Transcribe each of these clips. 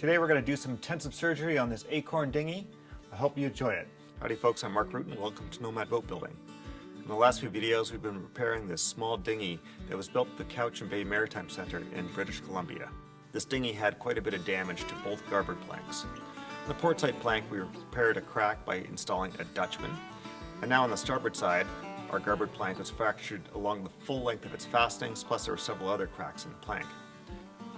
Today we're going to do some intensive surgery on this acorn dinghy. I hope you enjoy it. Howdy folks, I'm Mark Reuten. Welcome to Nomad Boatbuilding. In the last few videos we've been repairing this small dinghy that was built at the Cowichan Bay Maritime Centre in British Columbia. This dinghy had quite a bit of damage to both garboard planks. On the port side plank we repaired a crack by installing a Dutchman, and now on the starboard side our garboard plank was fractured along the full length of its fastenings, plus there were several other cracks in the plank.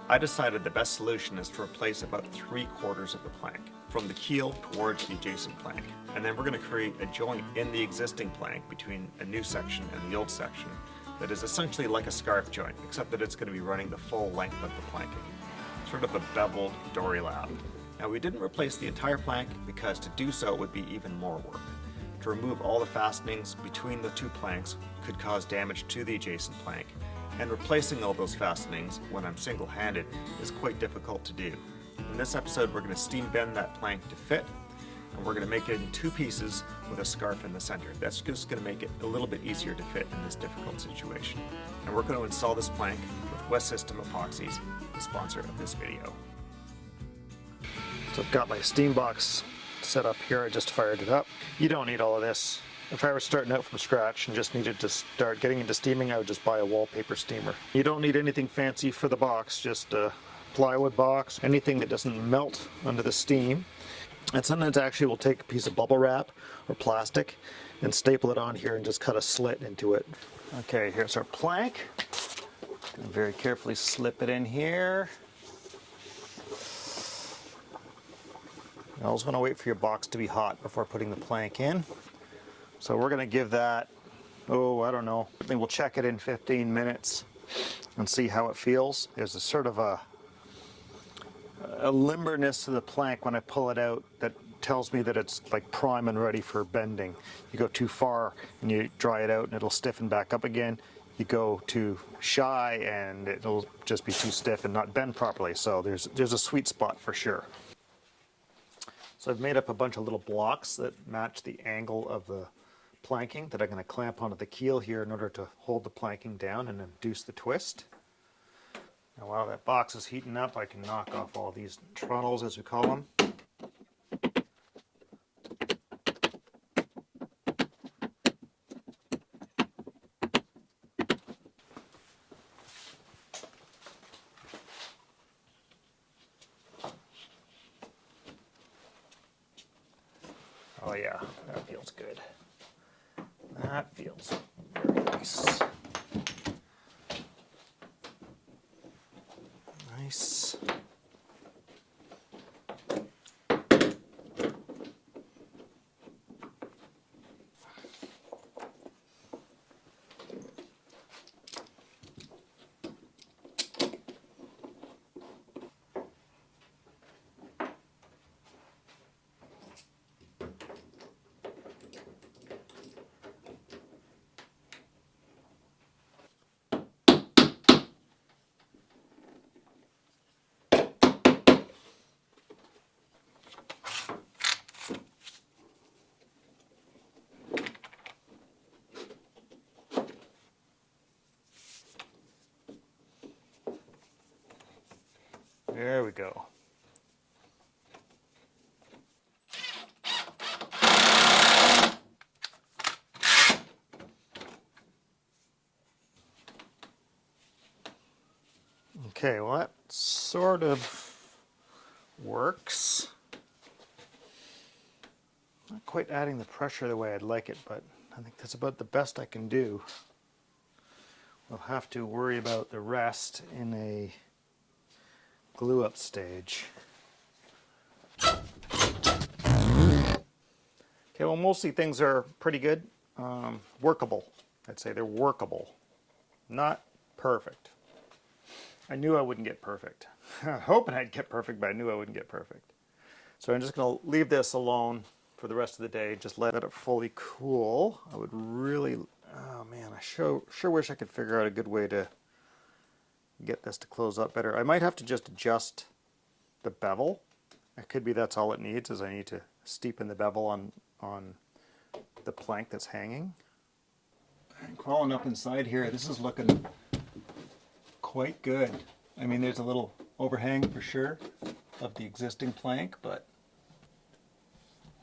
I decided the best solution is to replace about 3/4 of the plank, from the keel towards the adjacent plank. And then we're going to create a joint in the existing plank between a new section and the old section that is essentially like a scarf joint, except that it's going to be running the full length of the planking. Sort of a beveled dory lap. Now we didn't replace the entire plank because to do so would be even more work. To remove all the fastenings between the two planks could cause damage to the adjacent plank, and replacing all those fastenings when I'm single-handed is quite difficult to do. In this episode we're going to steam bend that plank to fit, and we're going to make it in two pieces with a scarf in the center. That's just going to make it a little bit easier to fit in this difficult situation. And we're going to install this plank with WEST SYSTEM Epoxies, the sponsor of this video. So I've got my steam box set up here. I just fired it up. You don't need all of this. If I were starting out from scratch and just needed to start getting into steaming, I would just buy a wallpaper steamer. You don't need anything fancy for the box, just a plywood box, anything that doesn't melt under the steam. And sometimes actually we'll take a piece of bubble wrap or plastic and staple it on here and just cut a slit into it. Okay, here's our plank. Gonna very carefully slip it in here. You always want to wait for your box to be hot before putting the plank in. So we're going to give that, I don't know, I think we'll check it in 15 minutes and see how it feels. There's a sort of a limberness to the plank when I pull it out that tells me that it's like prime and ready for bending. You go too far and you dry it out and it'll stiffen back up again. You go too shy and it'll just be too stiff and not bend properly. So there's a sweet spot for sure. So I've made up a bunch of little blocks that match the angle of the planking that I'm going to clamp onto the keel here in order to hold the planking down and induce the twist. Now while that box is heating up, I can knock off all these trottles, as we call them. Oh yeah, that feels good. That feels very nice. Nice. There we go. Okay, well that sort of works. Not quite adding the pressure the way I'd like it, but I think that's about the best I can do. We'll have to worry about the rest in a glue up stage. Okay, well mostly things are pretty good. Workable. I'd say they're workable. Not perfect. I knew I wouldn't get perfect. Hoping I'd get perfect, but I knew I wouldn't get perfect. So I'm just going to leave this alone for the rest of the day. Just let it fully cool. I would really, oh man, I sure wish I could figure out a good way to get this to close up better. I might have to just adjust the bevel. It could be that's all it needs, is I need to steepen the bevel on the plank that's hanging. And crawling up inside here, this is looking quite good. I mean, there's a little overhang for sure, of the existing plank, but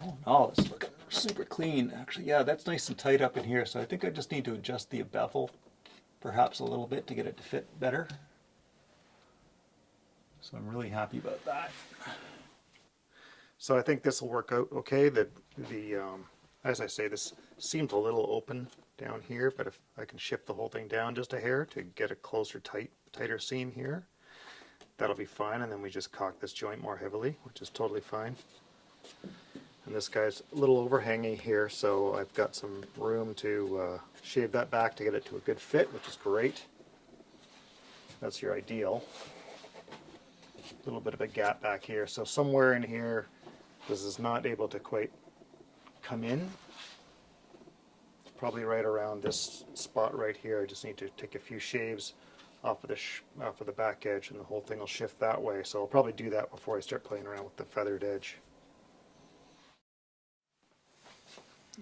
oh no, it's looking super clean. Actually, yeah, that's nice and tight up in here, so I think I just need to adjust the bevel perhaps a little bit to get it to fit better. So I'm really happy about that. So I think this will work out okay. As I say, this seems a little open down here, but if I can shift the whole thing down just a hair to get a closer, tighter seam here, that'll be fine. And then we just caulk this joint more heavily, which is totally fine. And this guy's a little overhanging here, so I've got some room to shave that back to get it to a good fit, which is great. That's your ideal. A little bit of a gap back here, so somewhere in here this is not able to quite come in. It's probably right around this spot right here. I just need to take a few shaves off of the back edge, and the whole thing will shift that way. So I'll probably do that before I start playing around with the feathered edge.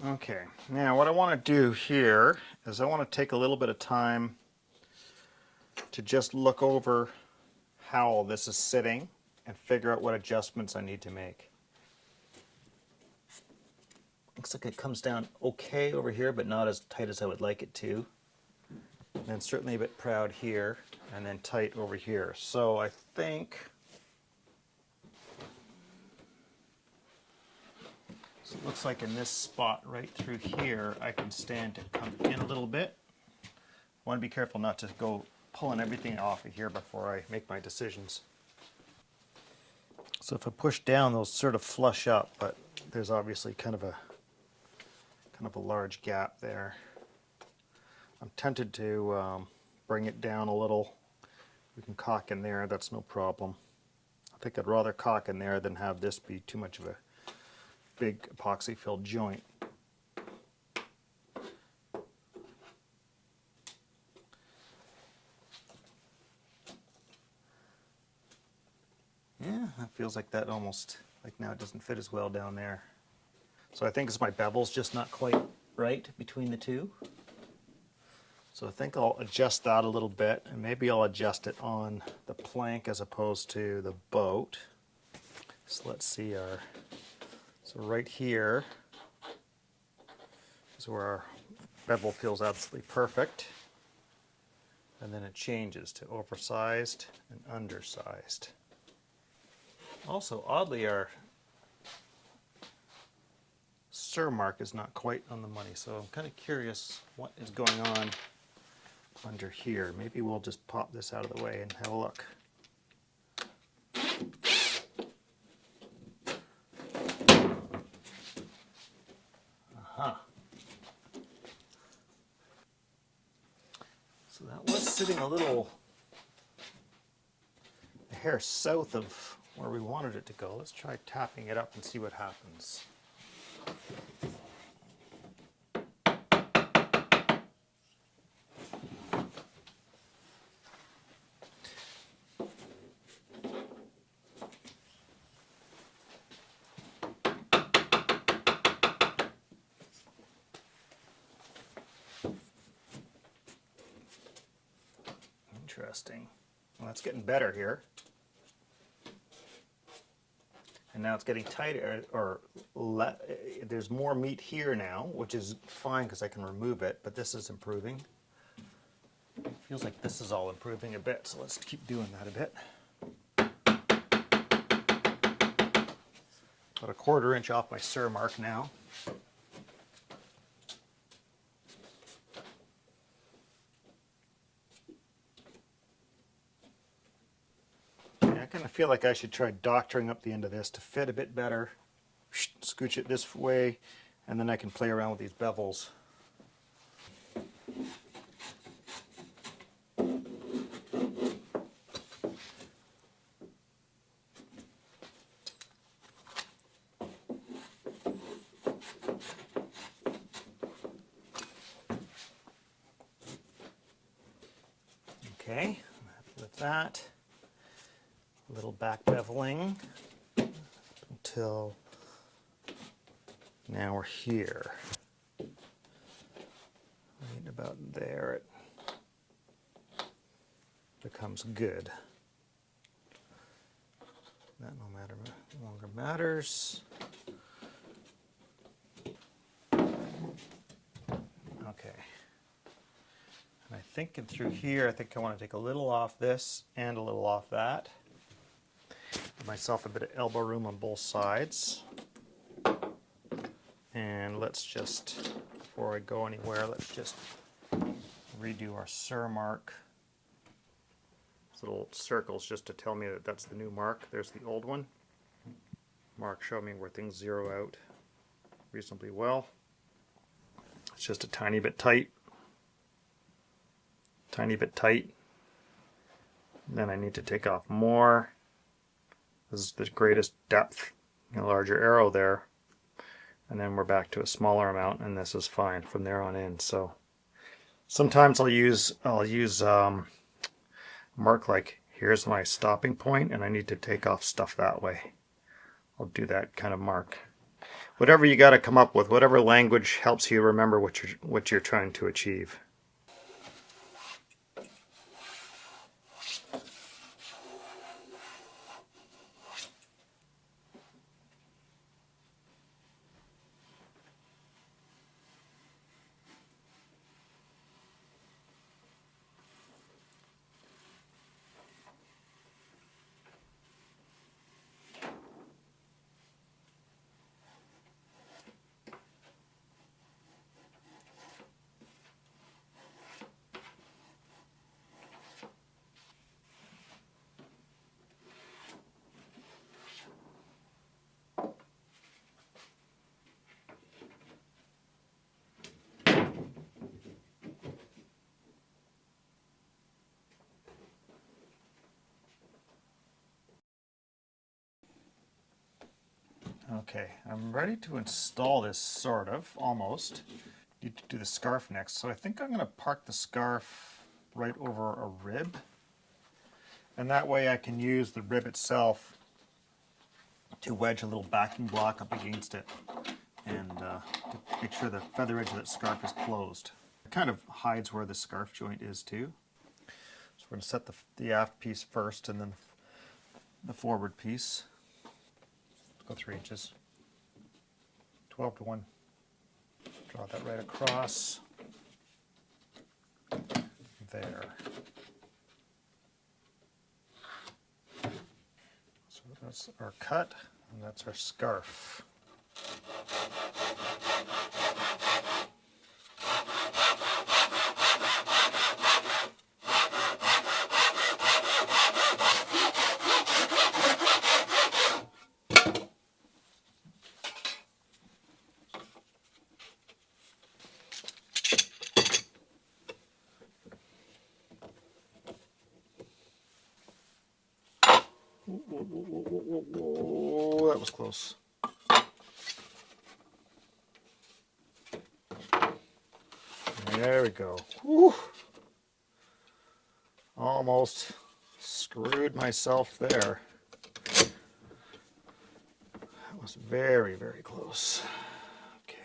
Okay, now what I want to do here is I want to take a little bit of time to just look over how all this is sitting and figure out what adjustments I need to make. Looks like it comes down okay over here, but not as tight as I would like it to. And then certainly a bit proud here, and then tight over here. So I think so it looks like in this spot right through here, I can stand to come in a little bit. I want to be careful not to go pulling everything off of here before I make my decisions. So if I push down, those sort of flush up, but there's obviously kind of a large gap there. I'm tempted to bring it down a little. We can caulk in there, that's no problem. I think I'd rather caulk in there than have this be too much of a big epoxy filled joint. Yeah, that feels like that almost, like now it doesn't fit as well down there. So I think it's my bevel's just not quite right between the two. So I think I'll adjust that a little bit, and maybe I'll adjust it on the plank as opposed to the boat. So let's see so right here is where our bevel feels absolutely perfect. And then it changes to oversized and undersized. Also, oddly, our Sir mark is not quite on the money, so I'm kind of curious what is going on under here. Maybe we'll just pop this out of the way and have a look. Aha. So that was sitting a hair south of where we wanted it to go. Let's try tapping it up and see what happens. Interesting. Well, that's getting better here. And now it's getting tighter, there's more meat here now, which is fine because I can remove it, but this is improving. It feels like this is all improving a bit, so let's keep doing that a bit. About a 1/4 inch off my Sir mark now. I kind of feel like I should try doctoring up the end of this to fit a bit better. Scooch it this way, and then I can play around with these bevels. Okay, with that. A little back beveling until now we're here. Right about there it becomes good. That no longer matters. Okay. And I think through here, I think I want to take a little off this and a little off that. Give myself a bit of elbow room on both sides. And let's just, before I go anywhere, let's just redo our Sir mark. These little circles just to tell me that that's the new mark. There's the old one. Mark showed me where things zero out reasonably well. It's just a tiny bit tight. Tiny bit tight. Then I need to take off more. This is the greatest depth, a larger arrow there. And then we're back to a smaller amount, and this is fine from there on in. So sometimes I'll use mark like here's my stopping point, and I need to take off stuff that way. I'll do that kind of mark. Whatever you got to come up with, whatever language helps you remember what you're trying to achieve. Okay, I'm ready to install this, sort of, almost. Need to do the scarf next, so I think I'm going to park the scarf right over a rib. And that way I can use the rib itself to wedge a little backing block up against it and to make sure the feather edge of that scarf is closed. It kind of hides where the scarf joint is too. So we're going to set the aft piece first and then the forward piece. Go 3 inches. 12 to 1. Draw that right across. There. So that's our cut, and that's our scarf. Whoa, that was close. There we go. Whew. Almost screwed myself there. That was very, very close. Okay.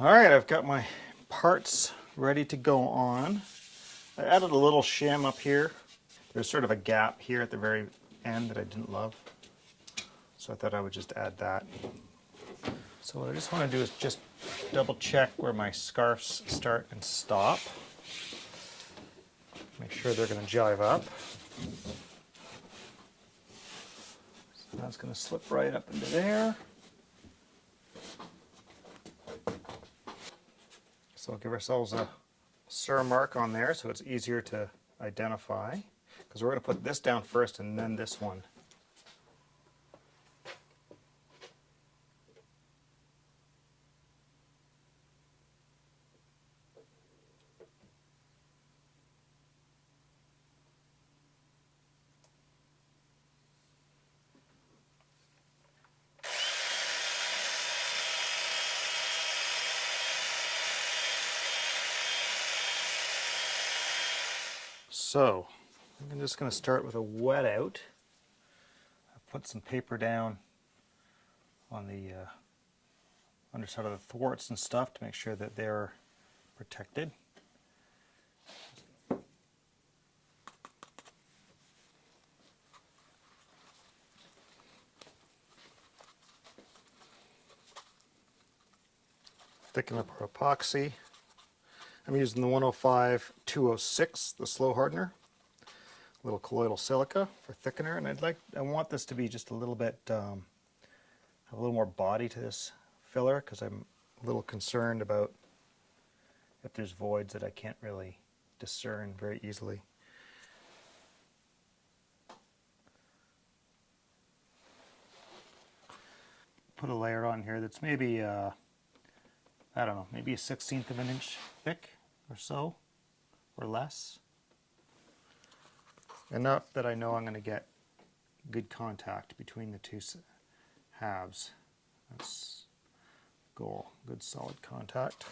All right, I've got my parts ready to go on. I added a little shim up here. There's sort of a gap here at the very end that I didn't love. So I thought I would just add that. So what I just want to do is just double check where my scarves start and stop. Make sure they're going to jive up. So that's going to slip right up into there. So give ourselves a Sur mark on there so it's easier to identify, because we're going to put this down first and then this one. So I'm just going to start with a wet out. I've put some paper down on the underside of the thwarts and stuff to make sure that they're protected. Thicken up our epoxy. I'm using the 105-206, the slow hardener. A little colloidal silica for thickener, and I want this to be just a little bit, have a little more body to this filler, because I'm a little concerned about if there's voids that I can't really discern very easily. Put a layer on here that's maybe, I don't know, maybe a 1/16 of an inch thick or so, or less. Enough that I know I'm going to get good contact between the two halves. That's the goal, good solid contact.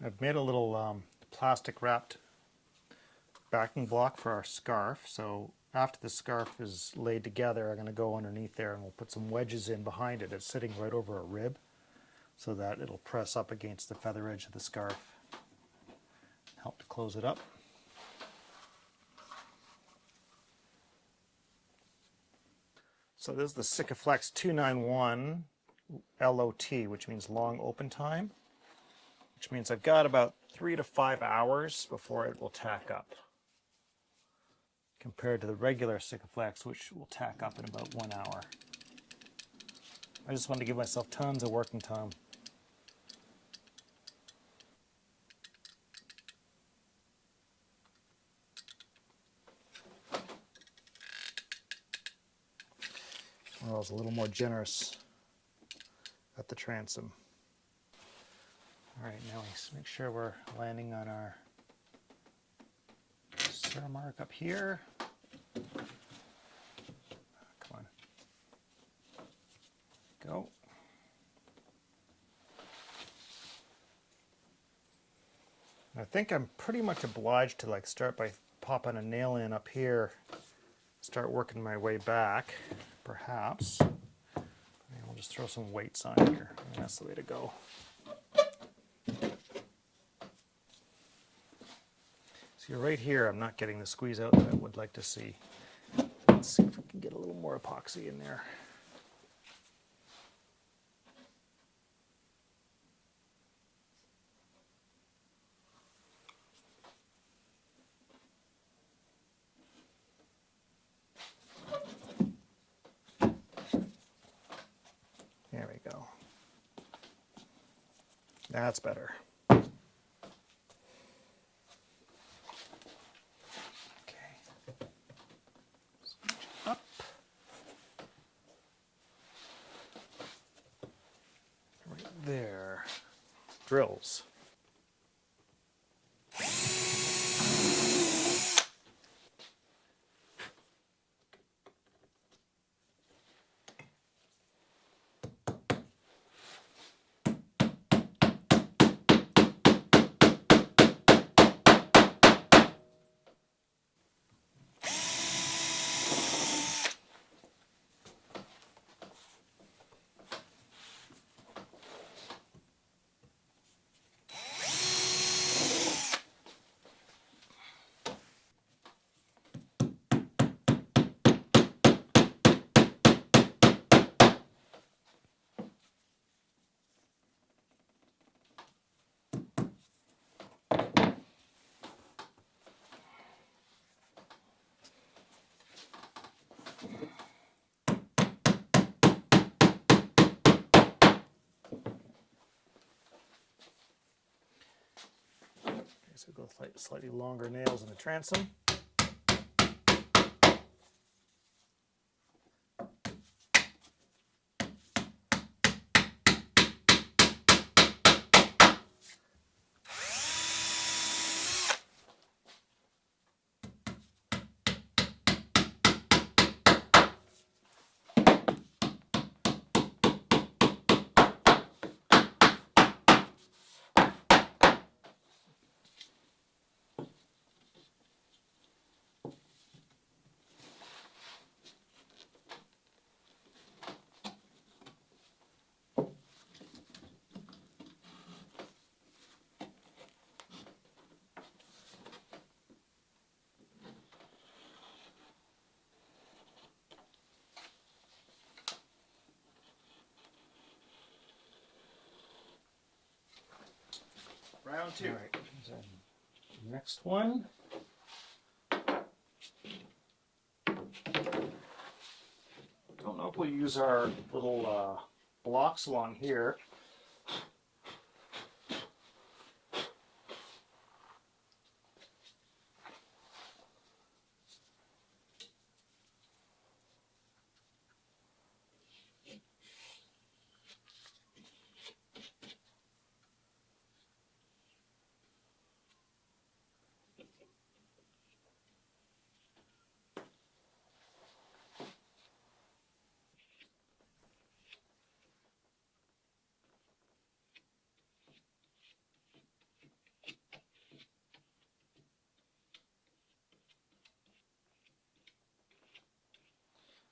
I've made a little plastic wrapped backing block for our scarf, so after the scarf is laid together, I'm going to go underneath there and we'll put some wedges in behind it. It's sitting right over a rib so that it'll press up against the feather edge of the scarf, help to close it up. So this is the Sikaflex 291 LOT, which means long open time, which means I've got about 3 to 5 hours before it will tack up, compared to the regular Sikaflex, which will tack up in about 1 hour. I just wanted to give myself tons of working time. I was a little more generous at the transom. All right, now we make sure we're landing on our sur mark up here. Come on. Go. I think I'm pretty much obliged to start by popping a nail in up here, start working my way back, perhaps. And we'll just throw some weights on here. That's the way to go. See, right here, I'm not getting the squeeze out that I would like to see. Let's see if we can get a little more epoxy in there. There we go. That's better. Up. Right there. Drills. go with slightly longer nails in the transom. Round two. All right, next one. Don't know if we'll use our little blocks along here.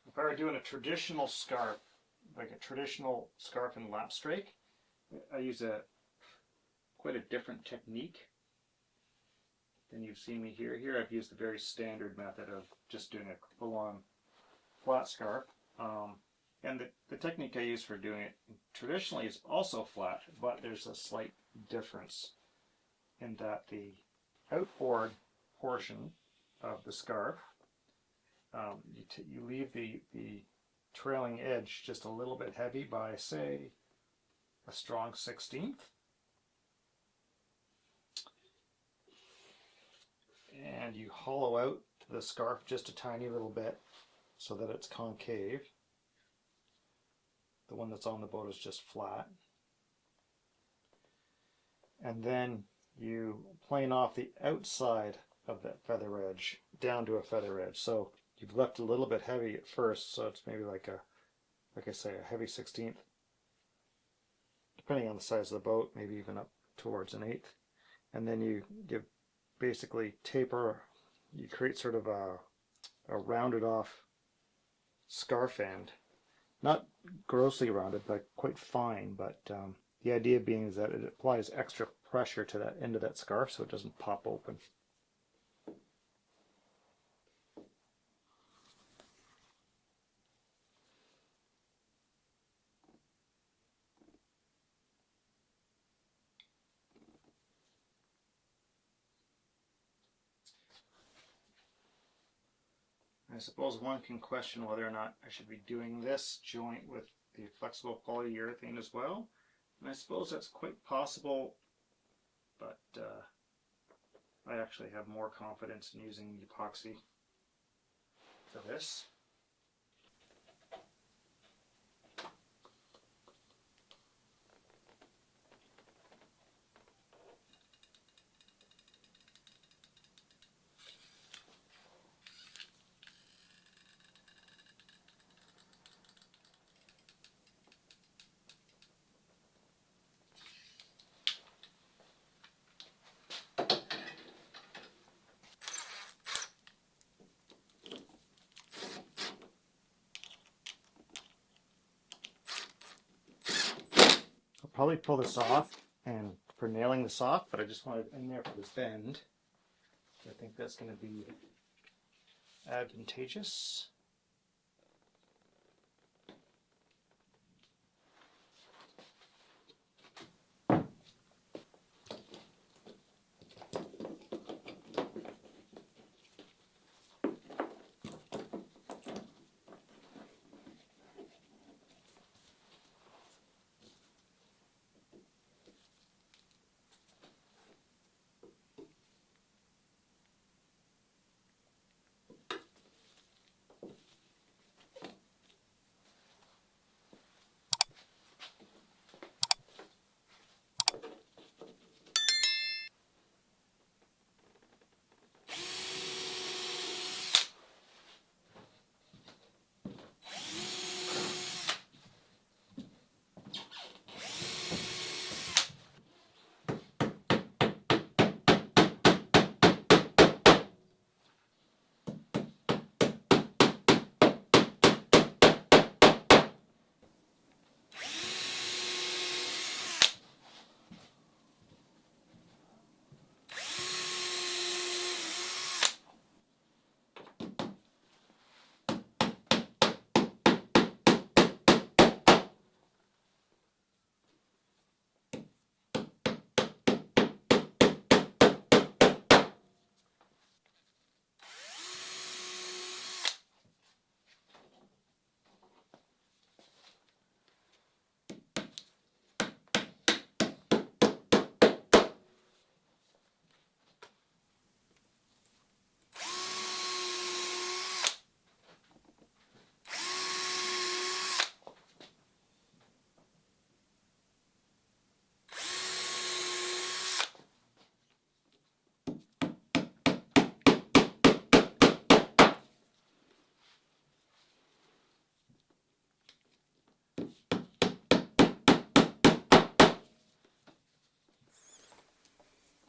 If I were doing a traditional scarf, like a traditional scarf in Lapstrake, I use quite a different technique than you've seen me here. Here I've used the very standard method of just doing a full-on flat scarf. And the technique I use for doing it traditionally is also flat, but there's a slight difference in that the outboard portion of the scarf, you leave the trailing edge just a little bit heavy by, say, a strong 1/16. And you hollow out the scarf just a tiny little bit so that it's concave. The one that's on the boat is just flat. And then you plane off the outside of that feather edge down to a feather edge. So you've left a little bit heavy at first, so it's maybe like I say, a heavy 1/16, depending on the size of the boat, maybe even up towards an 1/8. And then you basically taper, you create sort of a rounded off scarf end. Not grossly rounded, but quite fine, but the idea being is that it applies extra pressure to that end of that scarf so it doesn't pop open. I suppose one can question whether or not I should be doing this joint with the flexible polyurethane as well. And I suppose that's quite possible, but I actually have more confidence in using epoxy for this. I'll probably pull this off and for nailing this off, but I just want it in there for this bend. I think that's going to be advantageous.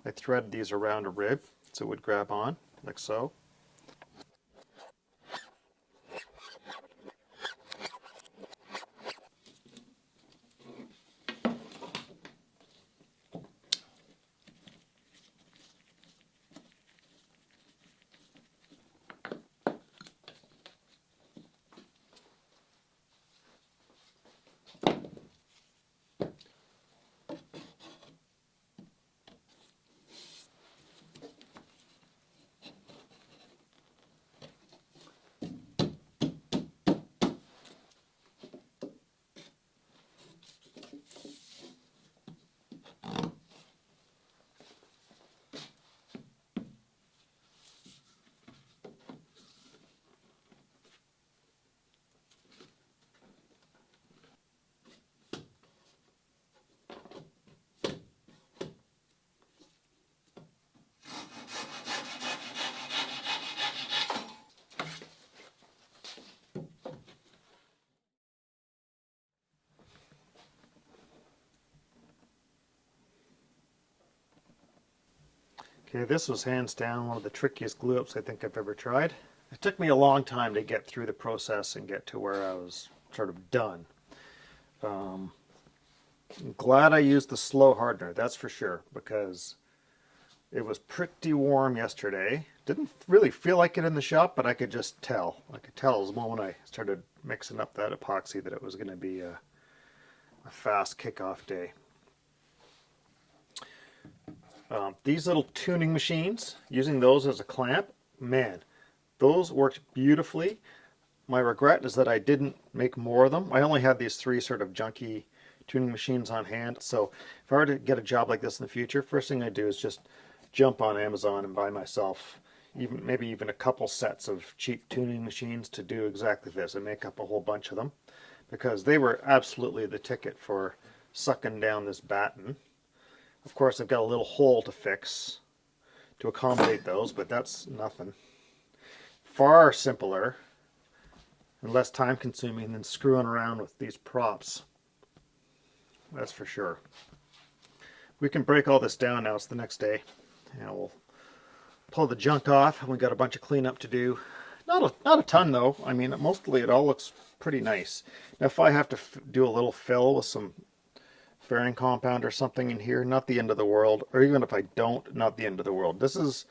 I threaded these around a rib so it would grab on, like so. Okay, this was hands down one of the trickiest glue ups I think I've ever tried. It took me a long time to get through the process and get to where I was sort of done. I'm glad I used the slow hardener, that's for sure, because it was pretty warm yesterday. Didn't really feel like it in the shop, but I could just tell. I could tell the moment I started mixing up that epoxy that it was going to be a fast kickoff day. These little tuning machines, using those as a clamp, man, those worked beautifully. My regret is that I didn't make more of them. I only had these 3 sort of junky tuning machines on hand. So if I were to get a job like this in the future, first thing I do is just jump on Amazon and buy myself maybe even a couple sets of cheap tuning machines to do exactly this and make up a whole bunch of them, because they were absolutely the ticket for sucking down this batten. Of course, I've got a little hole to fix to accommodate those, but that's nothing. Far simpler and less time consuming than screwing around with these props. That's for sure. We can break all this down now. It's the next day. And we'll pull the junk off. We got a bunch of cleanup to do. Not a ton though. I mean, mostly it all looks pretty nice. Now if I have to do a little fill with some fairing compound or something in here, not the end of the world. Or even if I don't, not the end of the world. This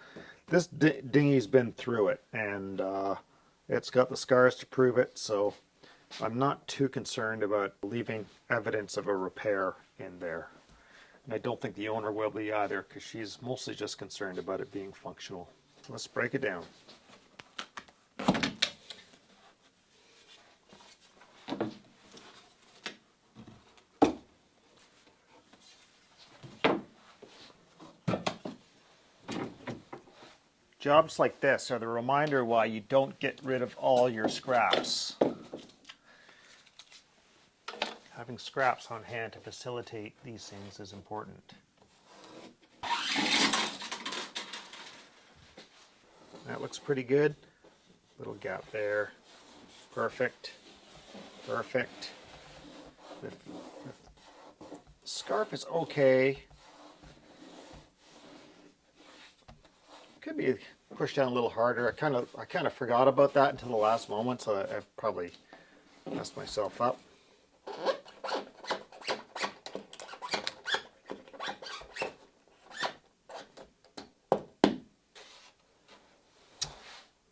dinghy's been through it, and it's got the scars to prove it, so I'm not too concerned about leaving evidence of a repair in there. And I don't think the owner will be either, because she's mostly just concerned about it being functional. Let's break it down. Jobs like this are the reminder why you don't get rid of all your scraps. Having scraps on hand to facilitate these things is important. That looks pretty good. Little gap there. Perfect. Perfect. The scarf is okay. Could be pushed down a little harder. I kind of forgot about that until the last moment, so I probably messed myself up.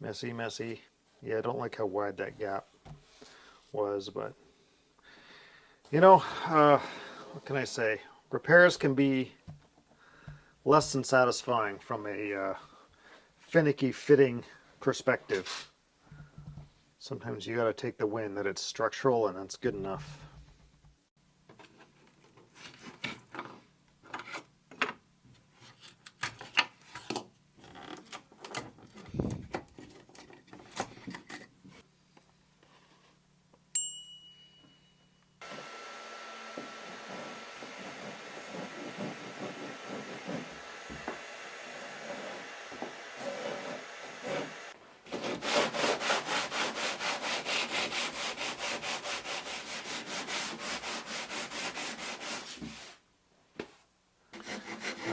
Messy. Yeah, I don't like how wide that gap was, but you know, what can I say? Repairs can be less than satisfying from a finicky fitting perspective. Sometimes you got to take the win that it's structural, and that's good enough.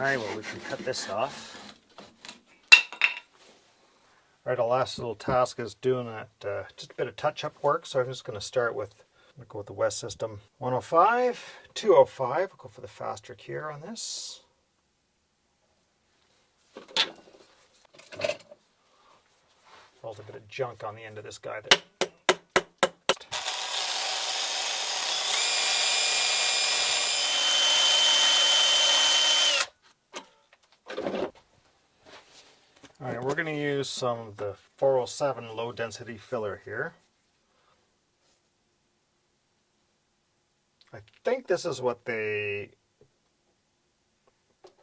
Alright, well we can cut this off. Alright, our last little task is doing that, just a bit of touch-up work, so I'm just going to start with, I'm going to go with the WEST System 105, 205, I'll go for the faster here on this. There's a bit of junk on the end of this guy there. Alright, we're going to use some of the 407 low density filler here. I think this is what they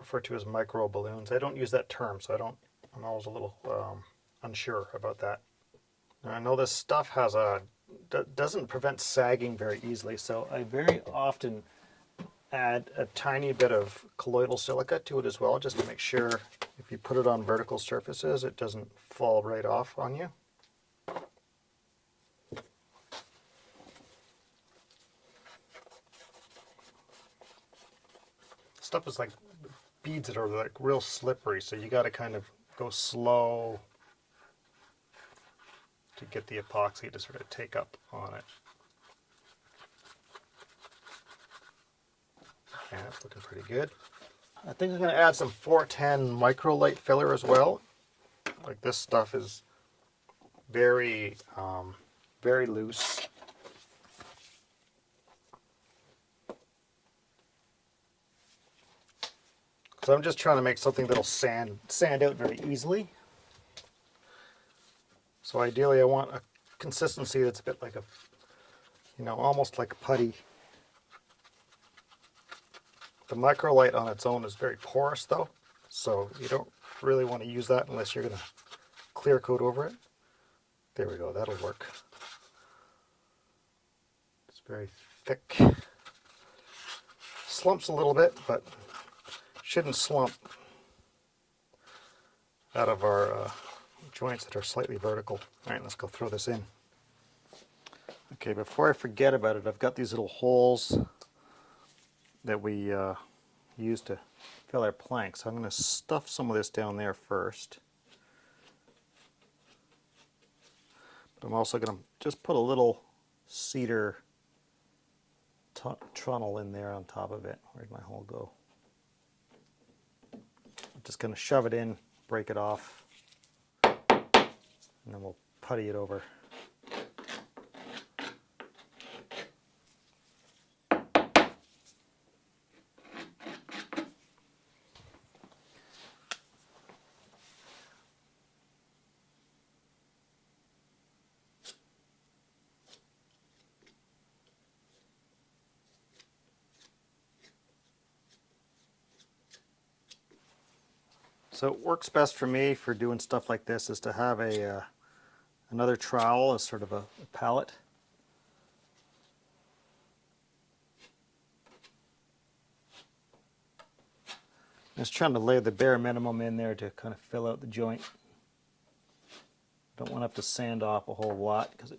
refer to as micro balloons. I don't use that term, so I'm always a little unsure about that. Now, I know this stuff doesn't prevent sagging very easily, so I very often add a tiny bit of colloidal silica to it as well, just to make sure if you put it on vertical surfaces it doesn't fall right off on you. Stuff is like beads that are like real slippery, so you got to kind of go slow to get the epoxy to sort of take up on it. Okay, that's looking pretty good. I think I'm going to add some 410 microlight filler as well. Like this stuff is very, very loose. So I'm just trying to make something that'll sand out very easily. So ideally I want a consistency that's a bit like a, almost like putty. The microlight on its own is very porous though, so you don't really want to use that unless you're going to clear coat over it. There we go, that'll work. It's very thick. Slumps a little bit, but shouldn't slump out of our joints that are slightly vertical. Alright, let's go throw this in. Okay, before I forget about it, I've got these little holes that we use to fill our planks. So I'm going to stuff some of this down there first. But I'm also going to just put a little cedar trunnel in there on top of it. Where'd my hole go? I'm just going to shove it in, break it off, and then we'll putty it over. So it works best for me for doing stuff like this is to have another trowel as sort of a pallet. Just trying to lay the bare minimum in there to kind of fill out the joint. Don't want to have to sand off a whole lot because it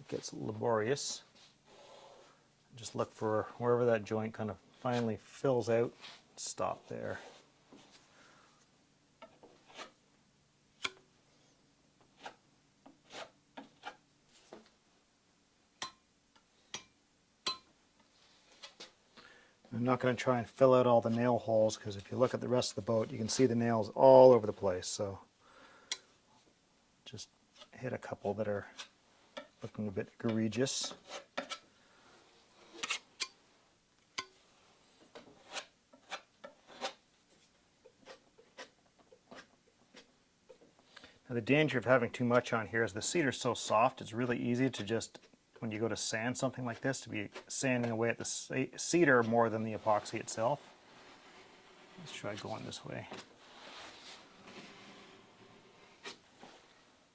gets laborious. Just look for wherever that joint kind of finally fills out, stop there. I'm not going to try and fill out all the nail holes because if you look at the rest of the boat you can see the nails all over the place, so just hit a couple that are looking a bit egregious. Now the danger of having too much on here is the cedar's so soft it's really easy to just, when you go to sand something like this, to be sanding away at the cedar more than the epoxy itself. Let's try going this way.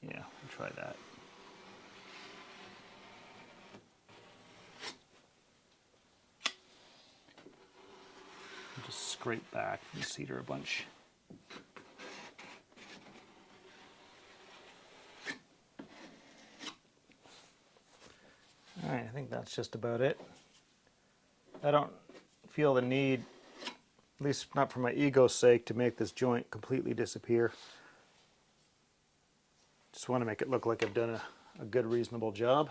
Yeah, we'll try that. Just scrape back the cedar a bunch. Alright, I think that's just about it. I don't feel the need At least not for my ego's sake, to make this joint completely disappear. Just want to make it look like I've done a good, reasonable job.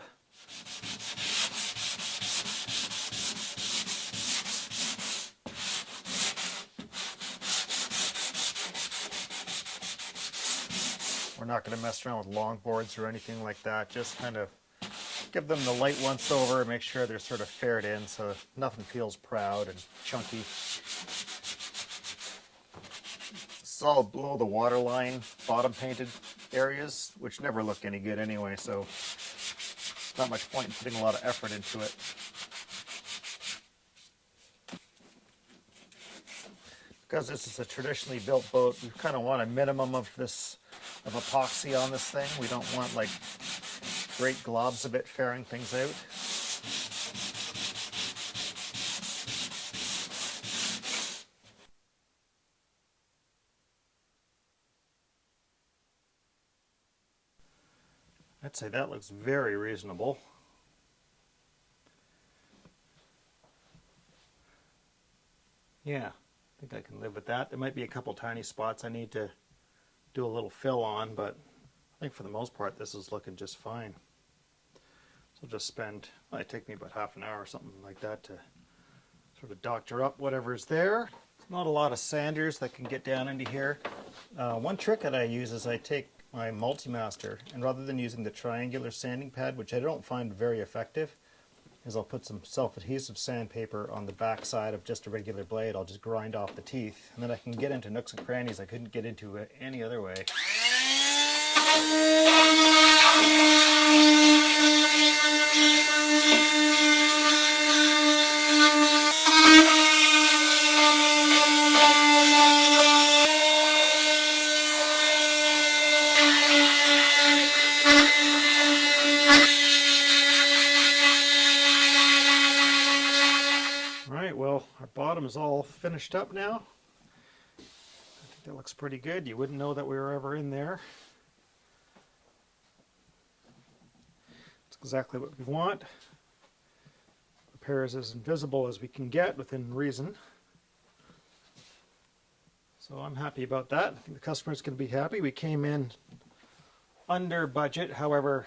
We're not going to mess around with long boards or anything like that. Just kind of give them the light once over and make sure they're sort of faired in so nothing feels proud and chunky. This is all below the waterline, bottom painted areas, which never look any good anyway, so not much point in putting a lot of effort into it. Because this is a traditionally built boat, we kind of want a minimum of epoxy on this thing. We don't want like great globs of it fairing things out. I'd say that looks very reasonable. Yeah, I think I can live with that. There might be a couple tiny spots I need to do a little fill on, but I think for the most part this is looking just fine. So I'll just spend, well, it take me about half an hour or something like that to sort of doctor up whatever's there. Not a lot of sanders that can get down into here. One trick that I use is I take my multi-master, and rather than using the triangular sanding pad, which I don't find very effective, is I'll put some self-adhesive sandpaper on the back side of just a regular blade. I'll just grind off the teeth, and then I can get into nooks and crannies I couldn't get into any other way. Alright, well, our bottom is all finished up now. I think that looks pretty good. You wouldn't know that we were ever in there. It's exactly what we want. Repair is as invisible as we can get within reason. So I'm happy about that. I think the customer's going to be happy. We came in under budget. However,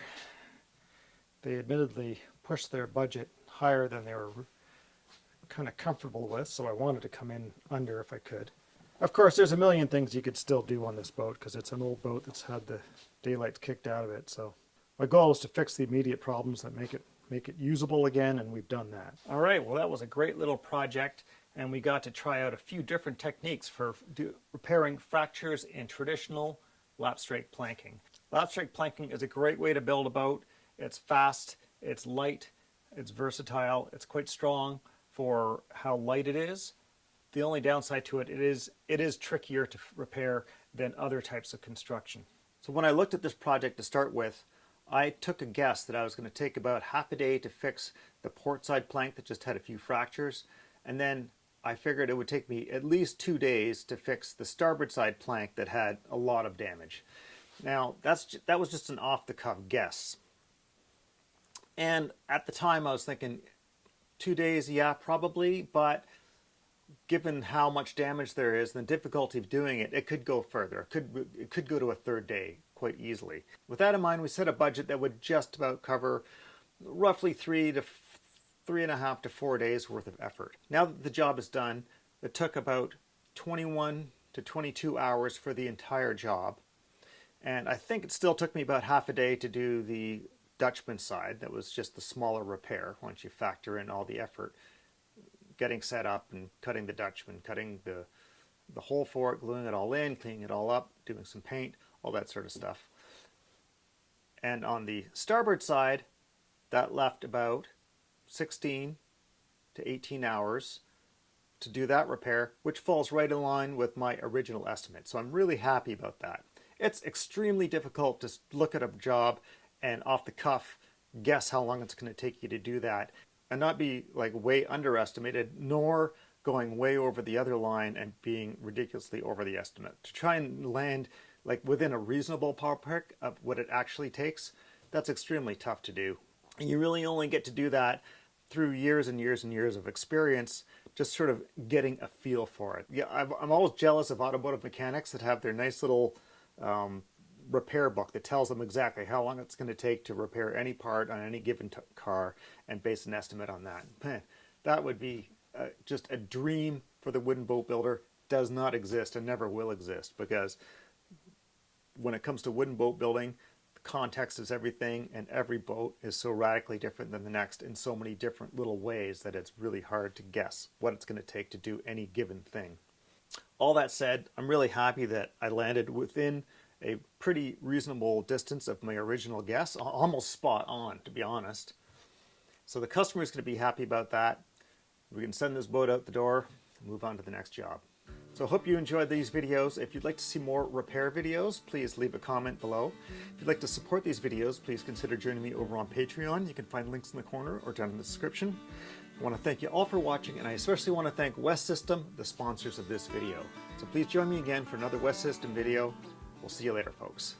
they admittedly pushed their budget higher than they were kind of comfortable with, so I wanted to come in under if I could. Of course, there's a million things you could still do on this boat because it's an old boat that's had the daylights kicked out of it. So my goal is to fix the immediate problems that make it usable again, and we've done that. All right, well, that was a great little project, and we got to try out a few different techniques for repairing fractures in traditional Lapstrake planking. Lapstrake planking is a great way to build a boat. It's fast, it's light, it's versatile, it's quite strong for how light it is. The only downside to it is trickier to repair than other types of construction. So when I looked at this project to start with, I took a guess that I was going to take about half a day to fix the port side plank that just had a few fractures, and then I figured it would take me at least 2 days to fix the starboard side plank that had a lot of damage. Now that was just an off-the-cuff guess, and at the time I was thinking 2 days, yeah, probably, but given how much damage there is and the difficulty of doing it, it could go further. It could go to a third day quite easily. With that in mind, we set a budget that would just about cover roughly 3.5 to 4 days worth of effort. Now that the job is done, it took about 21 to 22 hours for the entire job, and I think it still took me about half a day to do the Dutchman side. That was just the smaller repair once you factor in all the effort getting set up and cutting the Dutchman, cutting the hole for it, gluing it all in, cleaning it all up, doing some paint, all that sort of stuff. And on the starboard side, that left about 16 to 18 hours to do that repair, which falls right in line with my original estimate. So I'm really happy about that. It's extremely difficult to look at a job and off the cuff guess how long it's going to take you to do that and not be like way underestimated, nor going way over the other line and being ridiculously over the estimate. To try and land like within a reasonable ballpark of what it actually takes, that's extremely tough to do. And you really only get to do that through years and years and years of experience just sort of getting a feel for it. Yeah, I'm always jealous of automotive mechanics that have their nice little repair book that tells them exactly how long it's going to take to repair any part on any given car and base an estimate on that. Man, that would be just a dream for the wooden boat builder. Does not exist and never will exist, because when it comes to wooden boat building, context is everything, and every boat is so radically different than the next in so many different little ways that it's really hard to guess what it's going to take to do any given thing. All that said, I'm really happy that I landed within a pretty reasonable distance of my original guess, almost spot on, to be honest. So the customer is going to be happy about that. We can send this boat out the door and move on to the next job. So I hope you enjoyed these videos. If you'd like to see more repair videos, please leave a comment below. If you'd like to support these videos, please consider joining me over on Patreon. You can find links in the corner or down in the description. I want to thank you all for watching, and I especially want to thank WEST System, the sponsors of this video. So please join me again for another WEST System video. We'll see you later, folks.